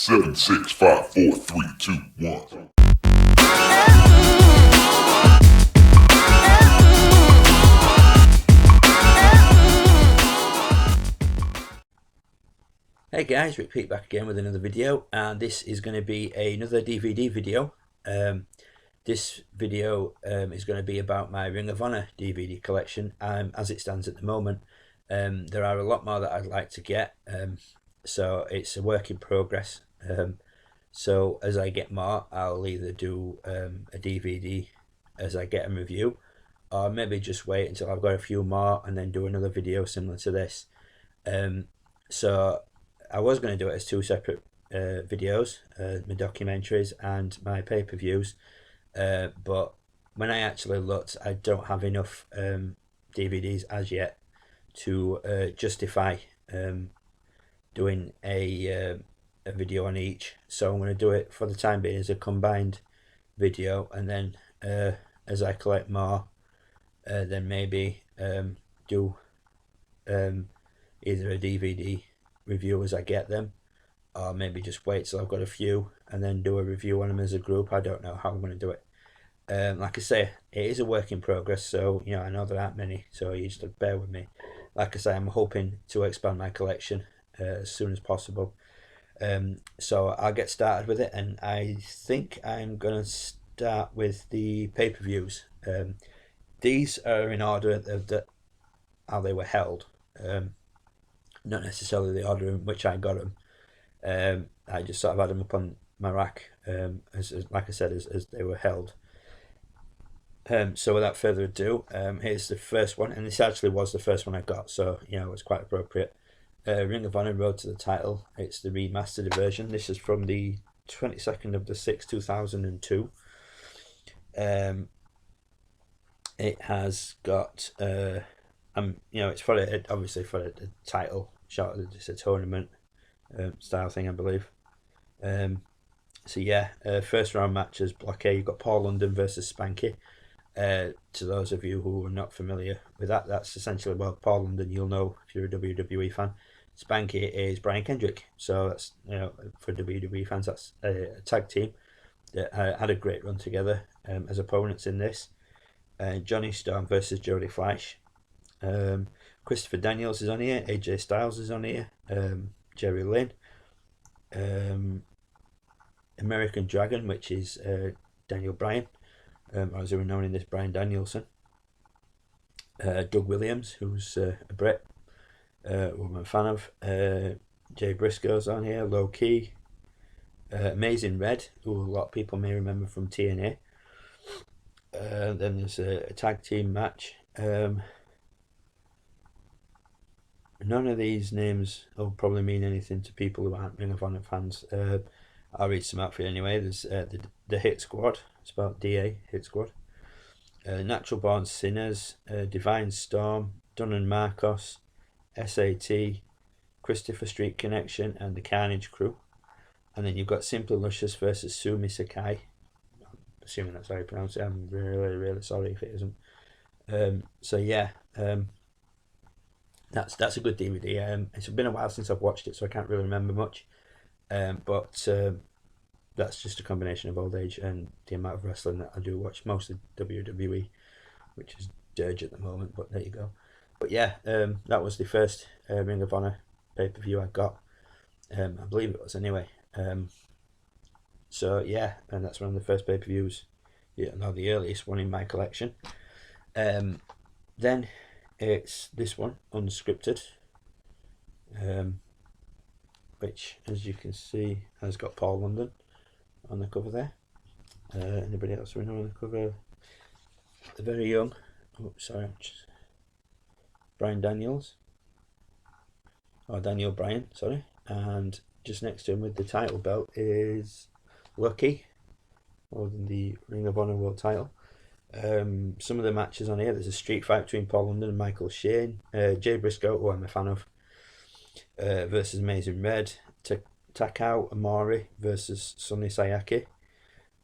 7, 6, 5, 4, 3, 2, 1. Hey guys, Rick Pete back again with another video, and this is going to be another DVD video. This video is going to be about my Ring of Honor DVD collection. As it stands at the moment, there are a lot more that I'd like to get, so it's a work in progress. So as I get more, I'll either do a DVD as I get a review, or maybe just wait until I've got a few more and then do another video similar to this. So I was going to do it as two separate videos, my documentaries and my pay-per-views, but when I actually looked, I don't have enough DVDs as yet to justify doing a video on each. So I'm going to do it for the time being as a combined video, and then as I collect more, then maybe do either a DVD review as I get them, or maybe just wait till I've got a few and then do a review on them as a group. I don't know how I'm going to do it. Like I say, it is a work in progress, so I know there aren't many, so you just bear with me. Like I say, I'm hoping to expand my collection as soon as possible. So I'll get started with it, and I think I'm going to start with the pay-per-views. These are in order of how they were held. Not necessarily the order in which I got them. I just sort of had them up on my rack, as like I said, as they were held. So without further ado, here's the first one, and this actually was the first one I got, so it was quite appropriate. Ring of Honor Road to the Title. It's the remastered version. This is from the 22nd of the 6th, 2002. It has got it's for obviously for a title shot. It's a tournament style thing, I believe. So yeah, first round matches. Block A, you've got Paul London versus Spanky. To those of you who are not familiar with that, that's essentially, well, Paul London, you'll know if you're a WWE fan. Spanky is Brian Kendrick. So that's, for WWE fans, that's a tag team that had a great run together as opponents in this. Johnny Storm versus Jody Fleisch. Christopher Daniels is on here. AJ Styles is on here. Jerry Lynn. American Dragon, which is Daniel Bryan, or as they were known in this, Bryan Danielson. Doug Williams, who's a Brit, who I'm a fan of. Jay Briscoe's on here. Low Key. Amazing Red, who a lot of people may remember from TNA. Then there's a tag team match. None of these names will probably mean anything to people who aren't Ring of Honor fans. I'll read some out for you anyway. There's the Hit Squad, spelled DA, Hit Squad. Natural Born Sinners, Divine Storm, Dunn and Marcos, SAT, Christopher Street Connection, and the Carnage Crew. And then you've got Simply Luscious versus Sumi Sakai. I'm assuming that's how you pronounce it. I'm really, really sorry if it isn't. So yeah, that's a good DVD. It's been a while since I've watched it, so I can't really remember much. But that's just a combination of old age and the amount of wrestling that I do watch, mostly WWE, which is dirge at the moment, but there you go. But yeah, that was the first Ring of Honor pay-per-view I got. I believe it was anyway. So yeah, and that's one of the first pay-per-views, the earliest one in my collection. Then it's this one, Unscripted, which, as you can see, has got Paul London on the cover there. Anybody else we know on the cover? The very young, Brian Daniels, or Daniel Bryan, sorry. And just next to him with the title belt is Lucky, holding the Ring of Honor World title. Some of the matches on here, there's a street fight between Paul London and Michael Shane. Jay Briscoe, who I'm a fan of, versus Amazing Red. Takao Amori versus Sonny Sayaki.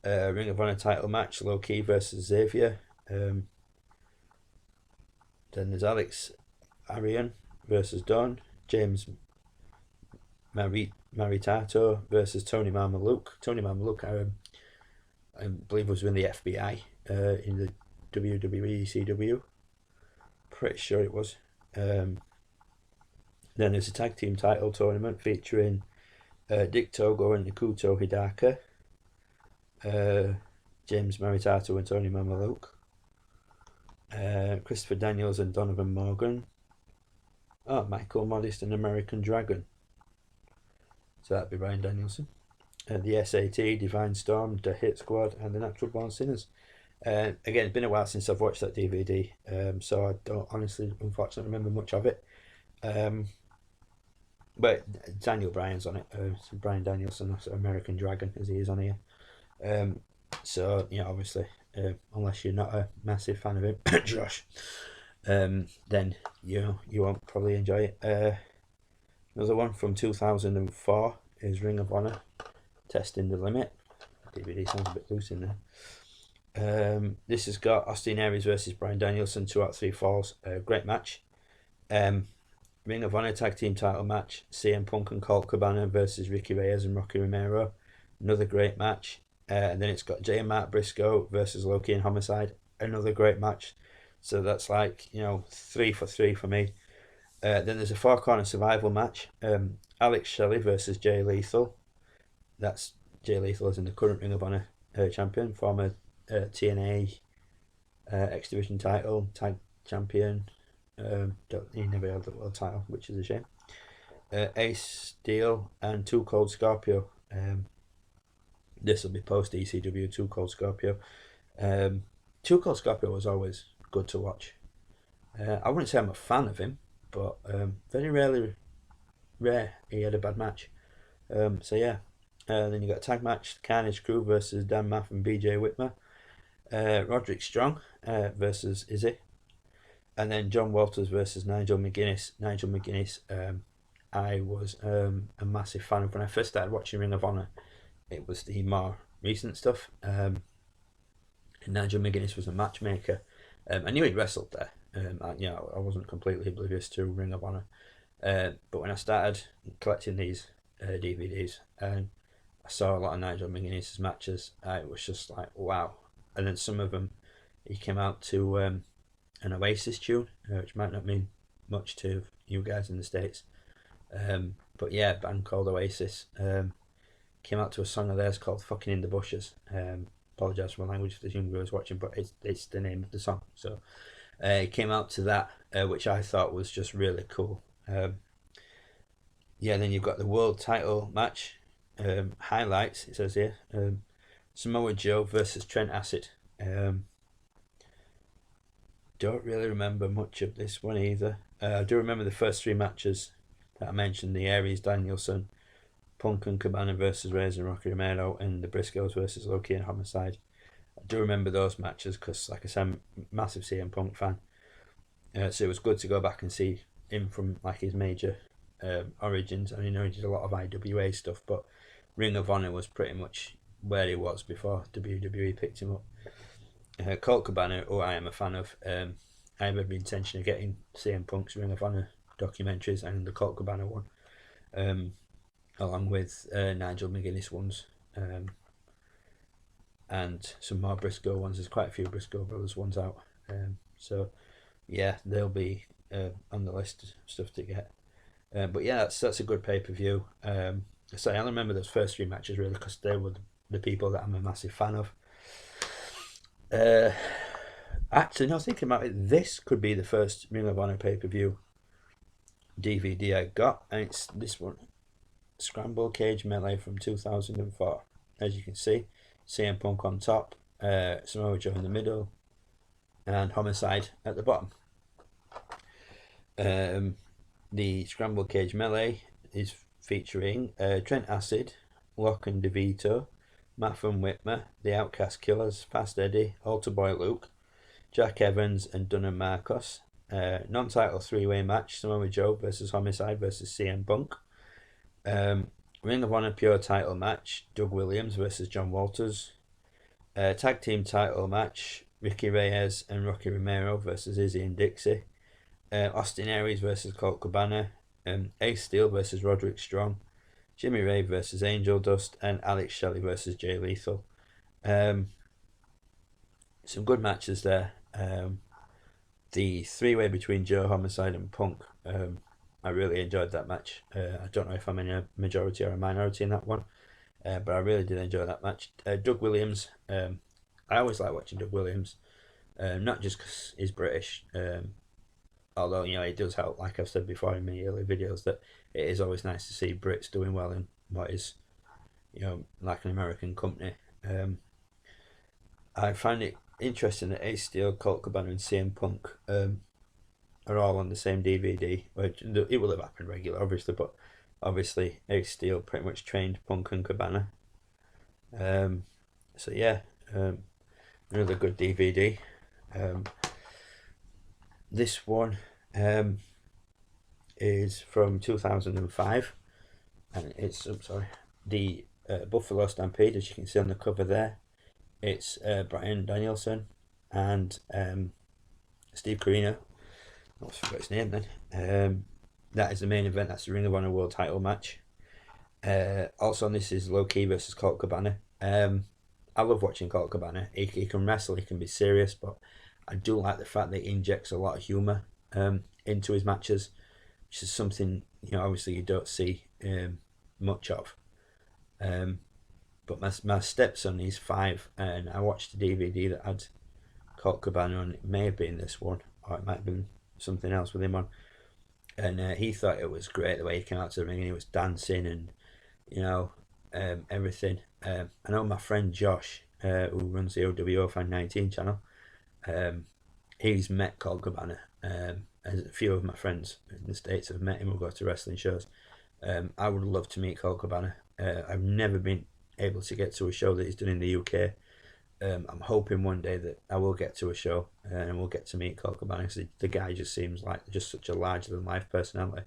Ring of Honor title match, Low Key versus Xavier. Then there's Alex Arian versus Don. James Maritato versus Tony Mamaluke. Tony Mamaluke, I believe, was in the FBI in the WWE ECW. Pretty sure it was. Then there's a tag team title tournament featuring Dick Togo and Nakuto Hidaka, James Maritato and Tony Mamaluke, Christopher Daniels and Donovan Morgan, Michael Modest and American Dragon. So that'd be Bryan Danielson. The SAT, Divine Storm, The Hit Squad, and the Natural Born Sinners. Again, it's been a while since I've watched that DVD, so I don't honestly, unfortunately, remember much of it. But Daniel Bryan's on it, so Bryan Danielson, American Dragon, as he is on here. So, you know, obviously, unless you're not a massive fan of him, Josh, then you won't probably enjoy it. Another one from 2004 is Ring of Honor, Testing the Limit. DVD sounds a bit loose in there. This has got Austin Aries versus Bryan Danielson, 2 out of 3 falls. Great match. Ring of Honor tag team title match, CM Punk and Colt Cabana versus Ricky Reyes and Rocky Romero. Another great match. And then it's got Jay and Mark Briscoe versus Loki and Homicide. Another great match. So that's like, 3 for 3 for me. Then there's a 4-corner survival match. Alex Shelley versus Jay Lethal. That's Jay Lethal is in the current Ring of Honor champion, former TNA X Division title, tag champion. He never held the world title, which is a shame. Ace Steel and Too Cold Scorpio. This will be post ECW. Too Cold Scorpio. Too Cold Scorpio was always good to watch. I wouldn't say I'm a fan of him, but very rare he had a bad match. So yeah. Then you got a tag match, Carnage Crew versus Dan Maff and BJ Whitmer. Roderick Strong versus Izzy. And then John Walters versus Nigel McGuinness. Nigel McGuinness, I was a massive fan of when I first started watching Ring of Honor. It was the more recent stuff. And Nigel McGuinness was a matchmaker. I knew he'd wrestled there. I wasn't completely oblivious to Ring of Honor. But when I started collecting these DVDs, I saw a lot of Nigel McGuinness's matches. It was just like, wow. And then some of them, he came out to an Oasis tune, which might not mean much to you guys in the States. But yeah, a band called Oasis came out to a song of theirs called Fucking in the Bushes. Apologise for my language if there's young viewers watching, but it's the name of the song. So it came out to that, which I thought was just really cool. Then you've got the world title match. Highlights, it says here. Samoa Joe versus Trent Acid. Don't really remember much of this one either. I do remember the first 3 matches that I mentioned, the Aries Danielson, Punk and Cabana versus Reyes and Rocky Romero, and the Briscoes versus Loki and Homicide. I do remember those matches because, like I said, I'm a massive CM Punk fan. So it was good to go back and see him from like his major origins. I mean, he did a lot of IWA stuff, but Ring of Honor was pretty much where he was before WWE picked him up. Colt Cabana, who I am a fan of, I have every intention of getting CM Punk's Ring of Honor documentaries and the Colt Cabana one, along with Nigel McGuinness ones, and some more Briscoe ones. There's quite a few Briscoe brothers ones out, so yeah, they'll be on the list of stuff to get. But yeah, that's a good pay-per-view. So I remember those first 3 matches really because they were the people that I'm a massive fan of. Actually, no, thinking about it, this could be the first Ring of Honor pay-per-view DVD I got, and it's this one, Scramble Cage Melee from 2004. As you can see, CM Punk on top, Samoa Joe in the middle, and Homicide at the bottom. The Scramble Cage Melee is featuring Trent Acid, Locke and DeVito, Maff and Whitmer, The Outcast Killers, Fast Eddie, Altar Boy Luke, Jack Evans, and Dunham Marcos. Non-title 3-way match, Samoa Joe versus Homicide versus CM Punk. Ring of Honor Pure title match, Doug Williams versus John Walters. Tag team title match, Ricky Reyes and Rocky Romero versus Izzy and Dixie. Austin Aries versus Colt Cabana. Ace Steel versus Roderick Strong. Jimmy Rave versus Angel Dust, and Alex Shelley versus Jay Lethal. Some good matches there. The three-way between Joe Homicide and Punk, I really enjoyed that match. I don't know if I'm in a majority or a minority in that one, but I really did enjoy that match. Doug Williams, I always like watching Doug Williams, not just because he's British, although it does help, like I've said before in many early videos, that it is always nice to see Brits doing well in what is, like an American company. I find it interesting that Ace Steel, Colt Cabana, and CM Punk are all on the same DVD. It will have happened regular, obviously, but obviously Ace Steel pretty much trained Punk and Cabana. So yeah, another good DVD. This one is from 2005, and it's the Buffalo Stampede, as you can see on the cover there. It's Bryan Danielson and Steve Corino. I forgot his name then. That is the main event. That's the Ring of Honor World Title match. Also on this is Low Key versus Colt Cabana. I love watching Colt Cabana. He can wrestle, he can be serious, but I do like the fact that he injects a lot of humour into his matches, which is something obviously you don't see much of. But my stepson, he's 5, and I watched a DVD that had Colt Cabana on. It may have been this one, or it might have been something else with him on. And he thought it was great the way he came out to the ring and he was dancing and everything. I know my friend Josh, who runs the OWO Fan 19 channel, he's met Colt Cabana. As a few of my friends in the States have met him, who go to wrestling shows. I would love to meet Colt Cabana. I've never been able to get to a show that he's done in the UK. I'm hoping one day that I will get to a show and we'll get to meet Colt Cabana, because the guy just seems like just such a larger than life personality.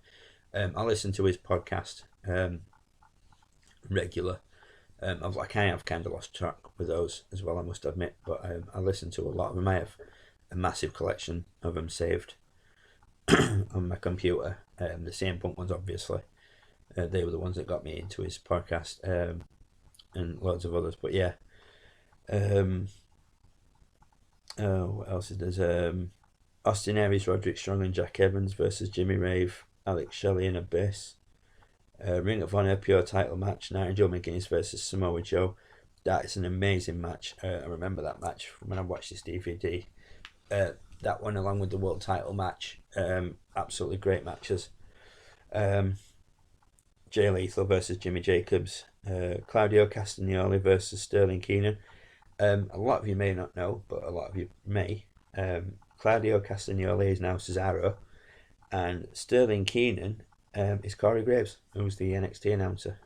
I listen to his podcast regular. I have kind of lost track with those as well, I must admit, but I listen to a lot of them. I have a massive collection of them saved on my computer. The CM Punk ones, obviously. They were the ones that got me into his podcast, and loads of others. But yeah, what else is there? Austin Aries, Roderick Strong, and Jack Evans versus Jimmy Rave, Alex Shelley, and Abyss. Ring of Honor Pure Title match, Nigel McGuinness versus Samoa Joe. That is an amazing match. I remember that match from when I watched this DVD. That one, along with the world title match, absolutely great matches. Jay Lethal versus Jimmy Jacobs, Claudio Castagnoli versus Sterling Keenan. A lot of you may not know, but a lot of you may. Claudio Castagnoli is now Cesaro, and Sterling Keenan is Corey Graves, who was the NXT announcer,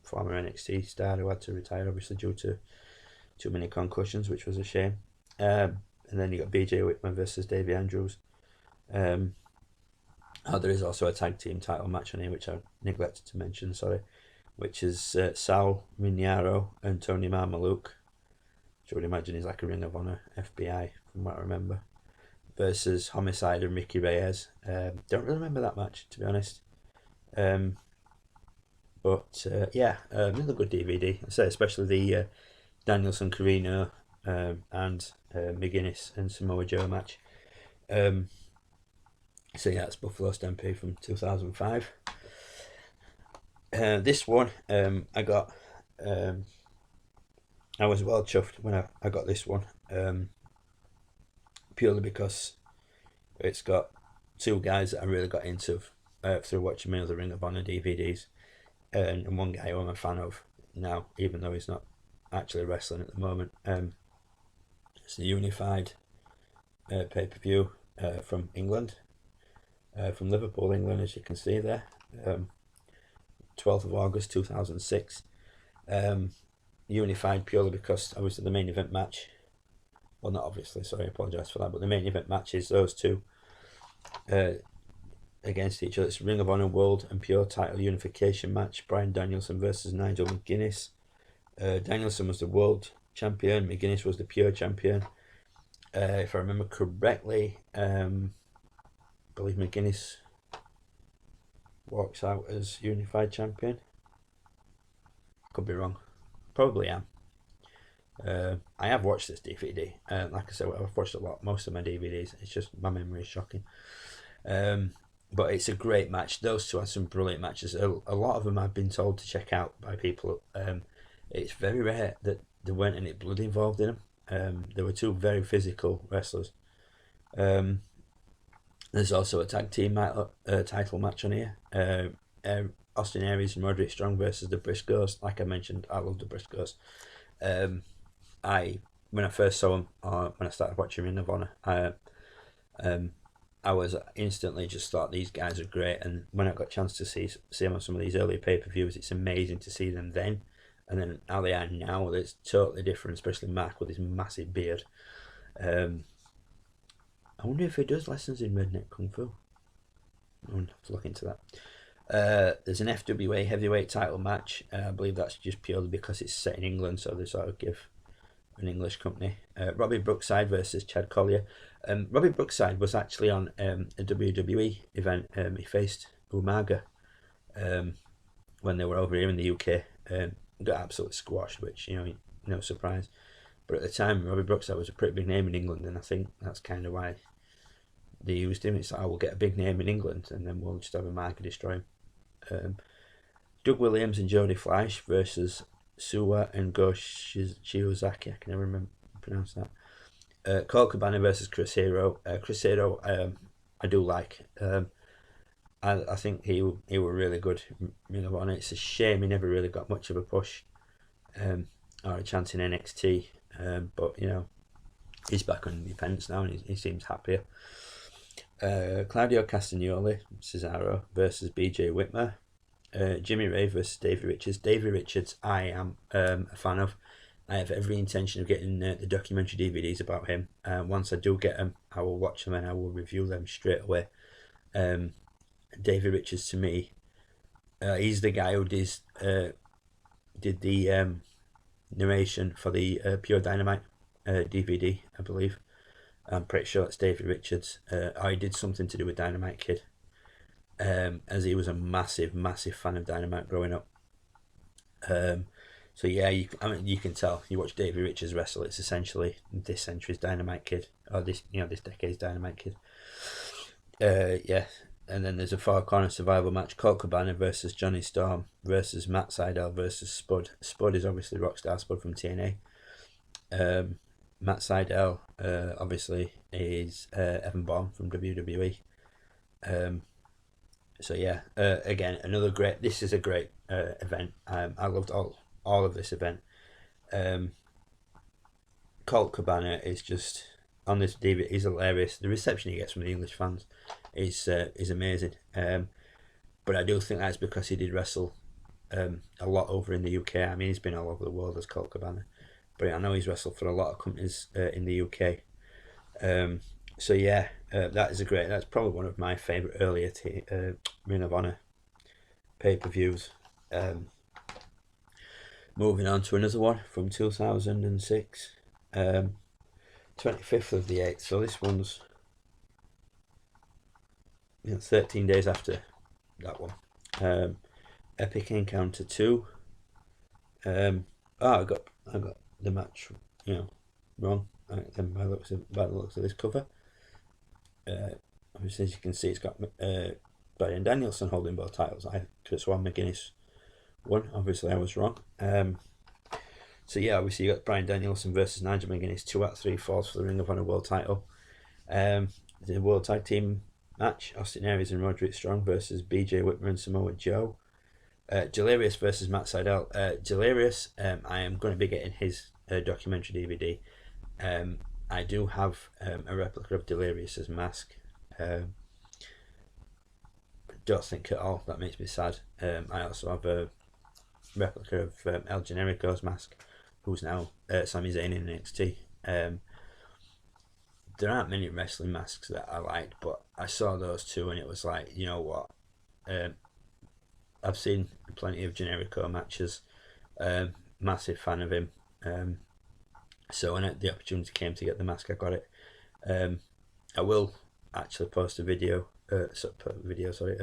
former NXT star who had to retire, obviously, due to too many concussions, which was a shame. And then you got BJ Whitman versus Davey Andrews. There is also a tag team title match on here, which I neglected to mention, which is Sal Mignaro and Tony Marmaluke, which I would imagine is like a Ring of Honor FBI, from what I remember, versus Homicide and Ricky Reyes. Don't really remember that match, to be honest. Yeah, another good DVD. I say especially the Danielson Carino and McGuinness and Samoa Joe match. So yeah, it's Buffalo Stampede from 2005. This one, I got. I was well chuffed when I got this one, purely because it's got two guys that I really got into through watching many of the Ring of Honor DVDs, and one guy who I'm a fan of now, even though he's not actually wrestling at the moment. It's the Unified pay-per-view from England, from Liverpool, England, as you can see there, 12th of August 2006. Unified purely because obviously the main event match, well, not obviously, sorry, I apologise for that, but the main event match is those two against each other. It's Ring of Honor World and Pure Title Unification match, Bryan Danielson versus Nigel McGuinness. Danielson was the world champion, McGuinness was the pure champion. If I remember correctly, I believe McGuinness walks out as unified champion. Could be wrong. Probably am. I have watched this DVD. Like I said, I've watched most of my DVDs. It's just my memory is shocking. But it's a great match. Those two had some brilliant matches. A lot of them I've been told to check out by people. It's very rare that there weren't any blood involved in them. There were two very physical wrestlers. There's also a tag team title match on here. Austin Aries and Roderick Strong versus the Briscoes. Like I mentioned, I love the Briscoes. When I first saw them, when I started watching Ring of Honor, I was instantly just thought these guys are great. And when I got a chance to see them on some of these earlier pay-per-views, it's amazing to see them then. And then how they are now, it's totally different, especially Mark with his massive beard. I wonder if he does lessons in Redneck Kung Fu. I'll have to look into that. There's an FWA heavyweight title match. I believe that's just purely because it's set in England, so they sort of give an English company. Robbie Brookside versus Chad Collier. Robbie Brookside was actually on a WWE event. He faced Umaga when they were over here in the UK. Got absolutely squashed, which, no surprise. But at the time, Robbie Brookside was a pretty big name in England, and I think that's kind of why they used him. It's like, we'll get a big name in England, and then we'll just have a market destroy him. Doug Williams and Jody Fleisch versus Suwa and Go Shiozaki. I can never pronounce that. Colt Cabana versus Chris Hero. Chris Hero, I do like. I think he were really good. Ring of Honor. It's a shame he never really got much of a push or a chance in NXT. But he's back on independence now, and he seems happier. Claudio Castagnoli, Cesaro versus BJ Whitmer. Jimmy Ray versus Davey Richards. Davey Richards, I am a fan of. I have every intention of getting the documentary DVDs about him. Once I do get them, I will watch them and I will review them straight away. Davey Richards, to me, he's the guy who did the narration for the Pure Dynamite DVD, I believe. I'm pretty sure it's Davey Richards. I did something to do with Dynamite Kid, as he was a massive fan of Dynamite growing up. So yeah, you can tell. You watch Davey Richards wrestle, it's essentially this century's Dynamite Kid, or this decade's Dynamite Kid. Yeah. And then there's a four-corner survival match: Colt Cabana versus Johnny Storm versus Matt Sydal versus Spud. Spud is obviously Rockstar Spud from TNA. Matt Sydal, obviously, is Evan Bourne from WWE. So yeah, again, another great. This is a great event. I loved all of this event. Colt Cabana is just on this DVD. He's hilarious. The reception he gets from the English fans is amazing. But I do think that's because he did wrestle a lot over in the UK. I mean, he's been all over the world as Colt Cabana, but I know he's wrestled for a lot of companies in the UK. So yeah, that's probably one of my favourite earlier Ring of Honor pay-per-views. Moving on to another one from 2006, 25th of the 8th. So this one's 13 days after that one. Epic Encounter 2. I got the match wrong. By the looks of this cover. Obviously, as you can see, it's got Brian Danielson holding both titles. I could have sworn McGuinness won. Obviously, I was wrong. So yeah, obviously you got Brian Danielson versus Nigel McGuinness. 2 out of 3 falls for the Ring of Honor World Title. The World Tag Team match: Austin Aries and Roderick Strong versus BJ Whitmer and Samoa Joe. Delirious versus Matt Sydal. Delirious, I am going to be getting his documentary DVD. I do have a replica of Delirious's mask. Don't think at all that makes me sad. I also have a replica of El Generico's mask, who's now Sami Zayn in NXT. There aren't many wrestling masks that I liked, but I saw those two and it was like, you know what, I've seen plenty of Generico matches. Massive fan of him. So when the opportunity came to get the mask, I got it. I will actually post a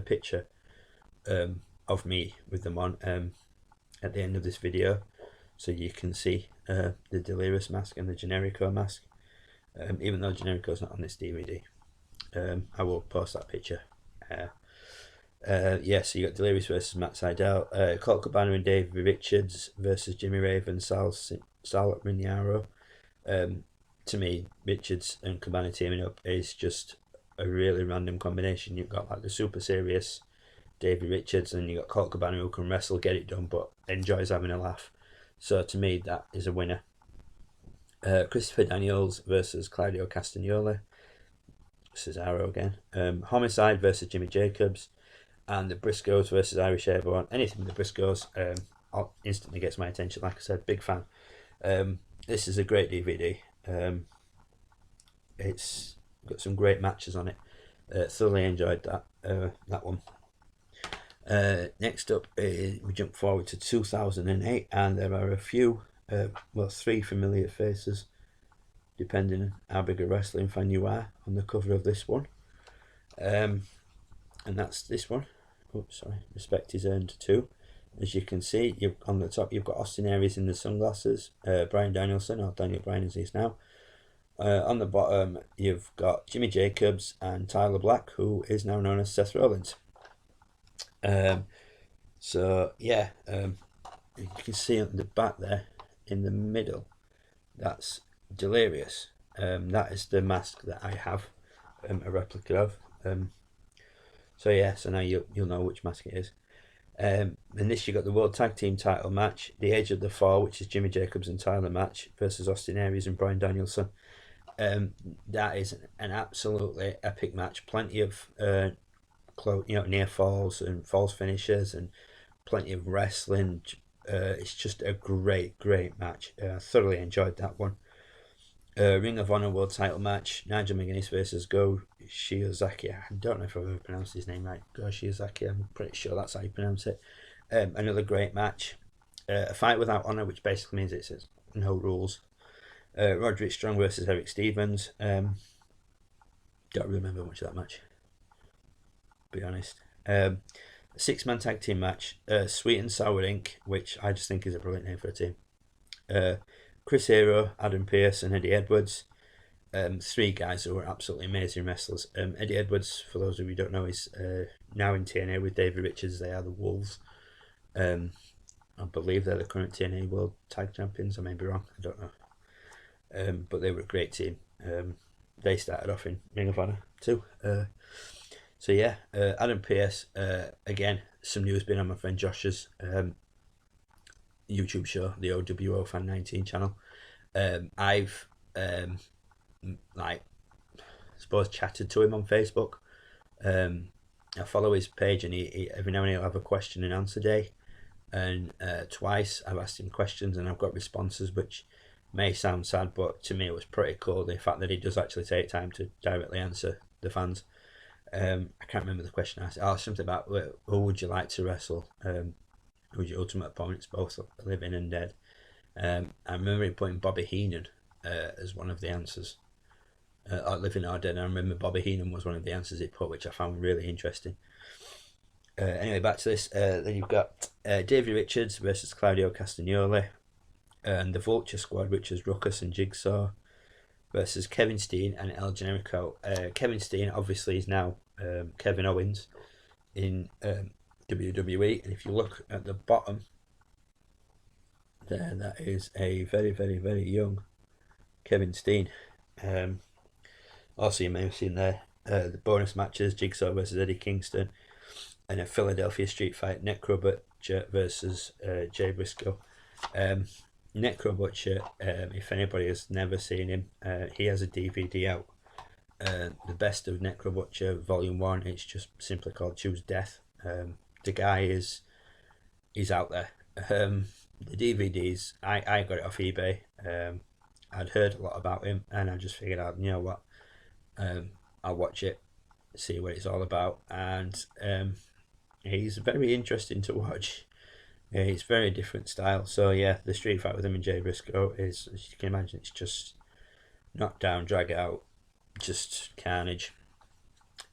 picture of me with them on. at the end of this video, so you can see the Delirious mask and the Generico mask. Even though Generico's not on this DVD, I will post that picture. Yeah, so you got Delirious versus Matt Sydal, Colt Cabana and Dave Richards versus Jimmy Raven, Sal Riniaro. To me, Richards and Cabana teaming up is just a really random combination. You've got like the super serious Davey Richards, and you got Colt Cabana who can wrestle, get it done, but enjoys having a laugh. So to me, that is a winner. Christopher Daniels versus Claudio Castagnoli. Cesaro again. Homicide versus Jimmy Jacobs, and the Briscoes versus Irish Airborne. Anything with the Briscoes instantly gets my attention. Like I said, big fan. This is a great DVD. It's got some great matches on it. Thoroughly enjoyed that one. Next up, we jump forward to 2008, and there are a few, well, 3 familiar faces, depending on how big a wrestling fan you are, on the cover of this one. And that's this one. Oops, sorry. Respect is earned too. As you can see, on the top you've got Austin Aries in the sunglasses, Bryan Danielson, or Daniel Bryan as he is now. On the bottom you've got Jimmy Jacobs and Tyler Black, who is now known as Seth Rollins. So yeah, you can see at the back there in the middle, that's Delirious. That is the mask that I have a replica of. So yeah, so now you'll know which mask it is. And this, you got the World Tag Team title match, the Age of the Fall, which is Jimmy Jacobs and Tyler match versus Austin Aries and Bryan Danielson. That is an absolutely epic match. Plenty of near falls and falls finishes, and plenty of wrestling. It's just a great match. I thoroughly enjoyed that one. Ring of Honor World Title match, Nigel McGuinness versus Go Shiozaki. I don't know if I've ever pronounced his name right. Go Shiozaki, I'm pretty sure that's how you pronounce it. Another great match. A fight without honor, which basically means it's no rules. Roderick Strong versus Eric Stevens. Don't remember much of that match, to be honest. A 6-man tag team match, Sweet and Sour Inc., which I just think is a brilliant name for a team. Chris Hero, Adam Pearce, and Eddie Edwards. 3 guys who are absolutely amazing wrestlers. Eddie Edwards, for those of you who don't know, is now in TNA with David Richards. They are the Wolves. I believe they're the current TNA World Tag Champions. I may be wrong. I don't know. But they were a great team. They started off in Ring of Honor too. So yeah, Adam Pearce. Again, some news been on my friend Josh's YouTube show, the OWO Fan 19 channel. I've chatted to him on Facebook. I follow his page, and he every now and then he'll have a question and answer day, and twice I've asked him questions and I've got responses, which may sound sad, but to me it was pretty cool, the fact that he does actually take time to directly answer the fans. I can't remember the question I asked. I asked something about who would you like to wrestle, who's your ultimate opponents, both living and dead. I remember him putting Bobby Heenan as one of the answers, living or dead. I remember Bobby Heenan was one of the answers he put, which I found really interesting. Anyway, back to this. Then you've got Davey Richards versus Claudio Castagnoli, and the Vulture Squad, which is Ruckus and Jigsaw, versus Kevin Steen and El Generico. Kevin Steen obviously is now Kevin Owens in WWE, and if you look at the bottom there, that is a very young Kevin Steen. Also, you may have seen there the bonus matches, Jigsaw versus Eddie Kingston, and a Philadelphia street fight, Necro Butcher versus Jay Briscoe. Necro Butcher, if anybody has never seen him, he has a DVD out, the Best of Necro Butcher Volume 1. It's just simply called Choose Death. The guy he's out there. The DVDs, I got it off eBay. I'd heard a lot about him, and I just figured out, you know what, I'll watch it, see what it's all about, and he's very interesting to watch. It's very different style. So yeah, the street fight with him and Jay Briscoe is, as you can imagine, it's just knock down, drag out, just carnage.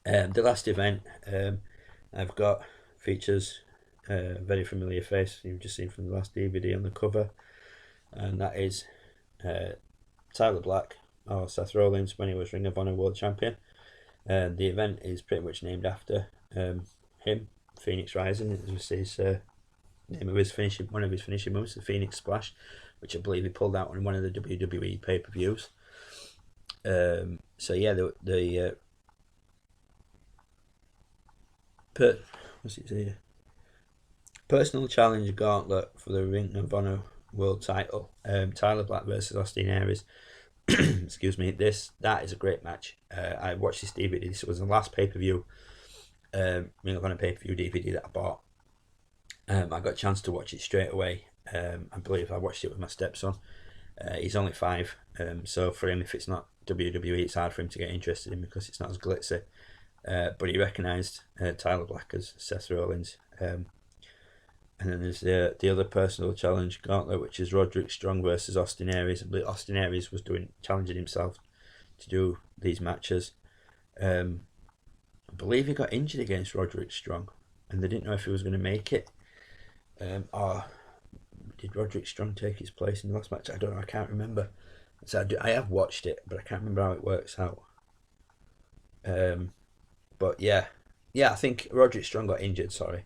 The last event I've got features very familiar face you've just seen from the last DVD on the cover, and that is Tyler Black, or Seth Rollins, when he was Ring of Honor World Champion. The event is pretty much named after him, Phoenix Rising. It was his name of his one of his finishing moves, the Phoenix Splash, which I believe he pulled out on one of the WWE pay-per-views. So yeah, what's it say? Personal challenge gauntlet for the Ring of Honor World Title. Tyler Black versus Austin Aries. Excuse me. That is a great match. I watched this DVD. This was the last pay-per-view, Ring of Honor pay-per-view DVD that I bought. I got a chance to watch it straight away. I believe I watched it with my stepson. He's only 5, so for him, if it's not WWE, it's hard for him to get interested in because it's not as glitzy. But he recognised Tyler Black as Seth Rollins. And then there's the other personal challenge gauntlet, which is Roderick Strong versus Austin Aries. I believe Austin Aries was challenging himself to do these matches. I believe he got injured against Roderick Strong, and they didn't know if he was going to make it. Or did Roderick Strong take his place in the last match? I don't know. I can't remember. So I have watched it, but I can't remember how it works out. But yeah, I think Roderick Strong got injured. Sorry.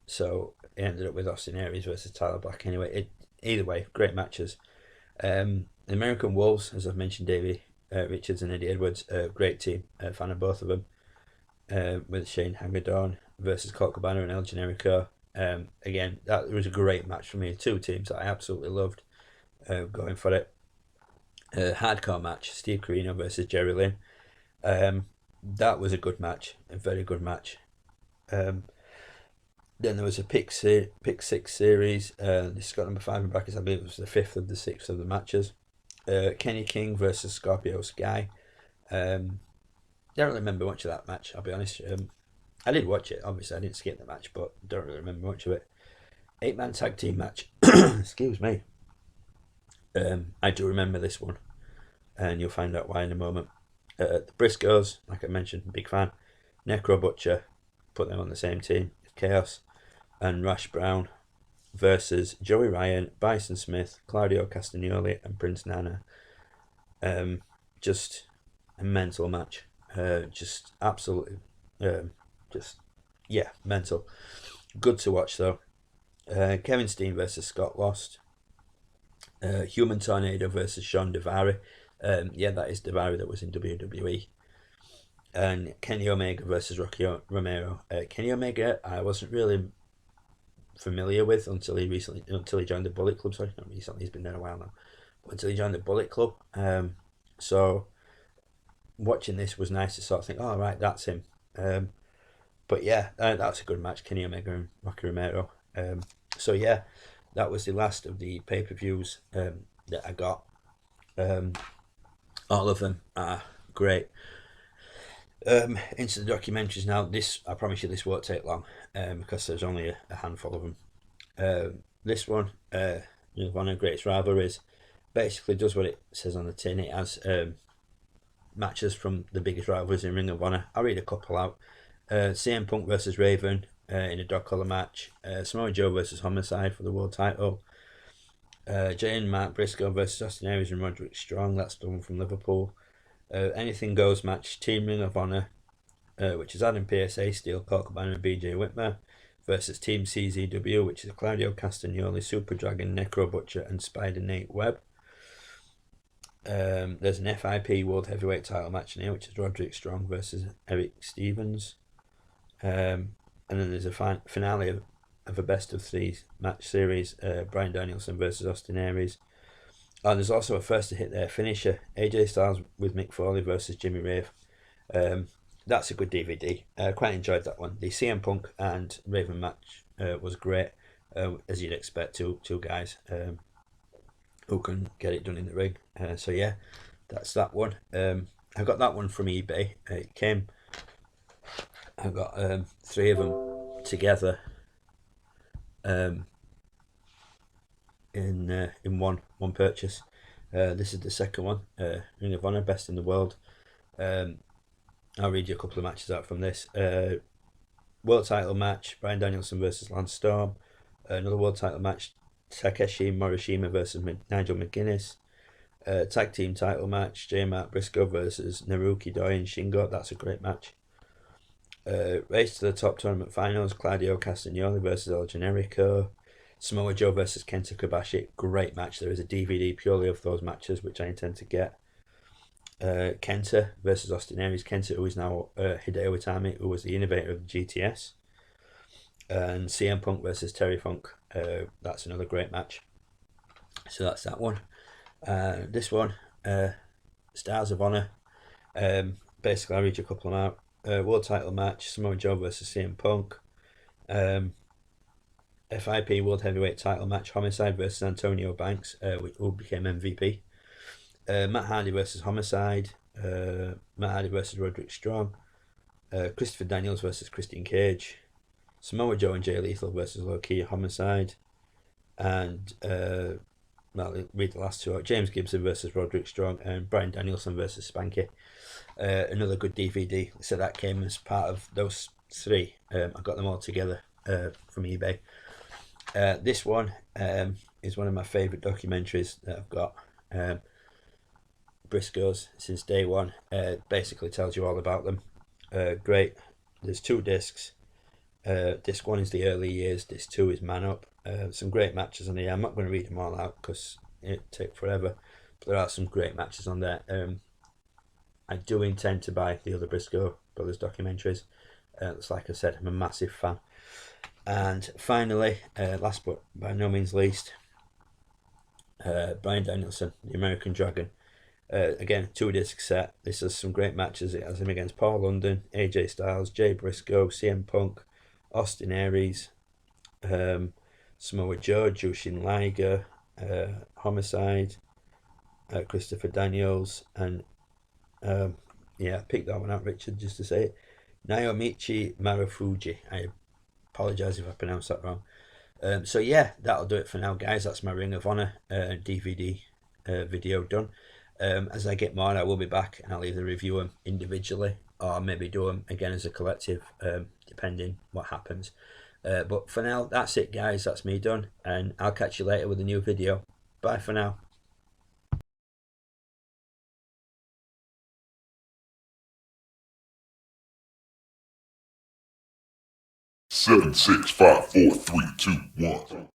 So it ended up with Austin Aries versus Tyler Black. Anyway, either way, great matches. The American Wolves, as I've mentioned, Davey Richards and Eddie Edwards, great team. Fan of both of them. With Shane Hagedorn versus Colt Cabana and El Generico. Again, that was a great match for me. 2 teams that I absolutely loved going for it. Hardcore match, Steve Corino versus Jerry Lynn. That was a good match, a very good match. Then there was a pick 6 series. This got number 5 in brackets. I believe it was the 5th of the 6th of the matches. Kenny King versus Scorpio Sky. Don't really remember much of that match, I'll be honest. I did watch it, obviously. I didn't skip the match, but don't really remember much of it. 8-man tag team match. Excuse me. I do remember this one, and you'll find out why in a moment. The Briscoes, like I mentioned, big fan. Necro Butcher, put them on the same team. Chaos and Rash Brown versus Joey Ryan, Bison Smith, Claudio Castagnoli, and Prince Nana. Just a mental match. Just absolutely, mental. Good to watch though. Kevin Steen versus Scott Lost. Human Tornado versus Sean Devari. That is Devari that was in WWE. And Kenny Omega versus Rocky Romero. Kenny Omega, I wasn't really familiar with until he joined the Bullet Club. Sorry, not recently, he's been there a while now. But until he joined the Bullet Club. So watching this was nice to sort of think, oh right, that's him. But yeah, that's a good match, Kenny Omega and Rocky Romero. So yeah, that was the last of the pay-per-views that I got. All of them are great. Into the documentaries now. I promise you, this won't take long because there's only a handful of them. This one, one of the greatest rivalries, basically does what it says on the tin. It has matches from the biggest rivalries in Ring of Honor. I'll read a couple out. CM Punk versus Raven in a dog collar match. Samoa Joe versus Homicide for the world title. Jay and Mark Briscoe versus Austin Aries and Roderick Strong. That's the one from Liverpool. Anything Goes match, Team Ring of Honor, which is Adam Pearce, Steel, Colt Cabana and BJ Whitmer, versus Team CZW, which is Claudio Castagnoli, Super Dragon, Necro Butcher and Spider Nate Webb. There's an FIP World Heavyweight title match in here, which is Roderick Strong versus Eric Stevens. And then there's a finale of a best of 3 match series, Bryan Danielson versus Austin Aries. And there's also a first to hit their finisher, AJ Styles with Mick Foley versus Jimmy Rave. That's a good DVD. I quite enjoyed that one. The CM Punk and Raven match was great, as you'd expect, two guys who can get it done in the ring. So yeah, that's that one. I got that one from eBay. It came. I got 3 of them together. In one purchase. This is the second one, Ring of Honor Best in the World. I'll read you a couple of matches out from this. world title match, Bryan Danielson versus Lance Storm. Another world title match, Takeshi Morishima versus Nigel McGuinness. Tag team title match, J. Mark Briscoe versus Naruki Doi and Shingo. That's a great match. Race to the top tournament finals, Claudio Castagnoli versus El Generico. Samoa Joe versus Kenta Kobashi. Great match. There is a DVD purely of those matches, which I intend to get. Kenta versus Austin Aries. Kenta, who is now Hideo Itami, who was the innovator of the GTS. And CM Punk versus Terry Funk. That's another great match. So that's that one. This one, Stars of Honor. Basically, I'll read you a couple of them out. World title match, Samoa Joe versus CM Punk. FIP World Heavyweight title match, Homicide versus Antonio Banks, who became MVP. Matt Hardy versus Homicide. Matt Hardy versus Roderick Strong. Christopher Daniels versus Christian Cage. Samoa Joe and Jay Lethal versus Low-Key Homicide. And well, read the last two out. James Gibson versus Roderick Strong, and Bryan Danielson versus Spanky. Another good DVD. So that came as part of those three. I got them all together from eBay. This one is one of my favourite documentaries that I've got. Briscoes since day one. Basically tells you all about them. Great. There's 2 discs. Disc 1 is the early years. Disc 2 is Man Up. Some great matches on here. I'm not going to read them all out because it'd take forever. But there are some great matches on there. I do intend to buy the other Briscoe Brothers documentaries. It's like I said, I'm a massive fan. And finally, last but by no means least, Bryan Danielson, the American Dragon. Again, 2-disc set. This has some great matches. It has him against Paul London, AJ Styles, Jay Briscoe, CM Punk, Austin Aries, Samoa Joe, Jushin Liger, Homicide, Christopher Daniels, and yeah, pick that one out, Richard, just to say it. Naomichi Marufuji. I apologise if I pronounced that wrong. So yeah, that'll do it for now, guys. That's my Ring of Honor DVD video done. As I get more, I will be back and I'll either review them individually or maybe do them again as a collective, depending what happens. But for now, that's it, guys. That's me done, and I'll catch you later with a new video. Bye for now. 7, 6, 5, 4, 3, 2, 1.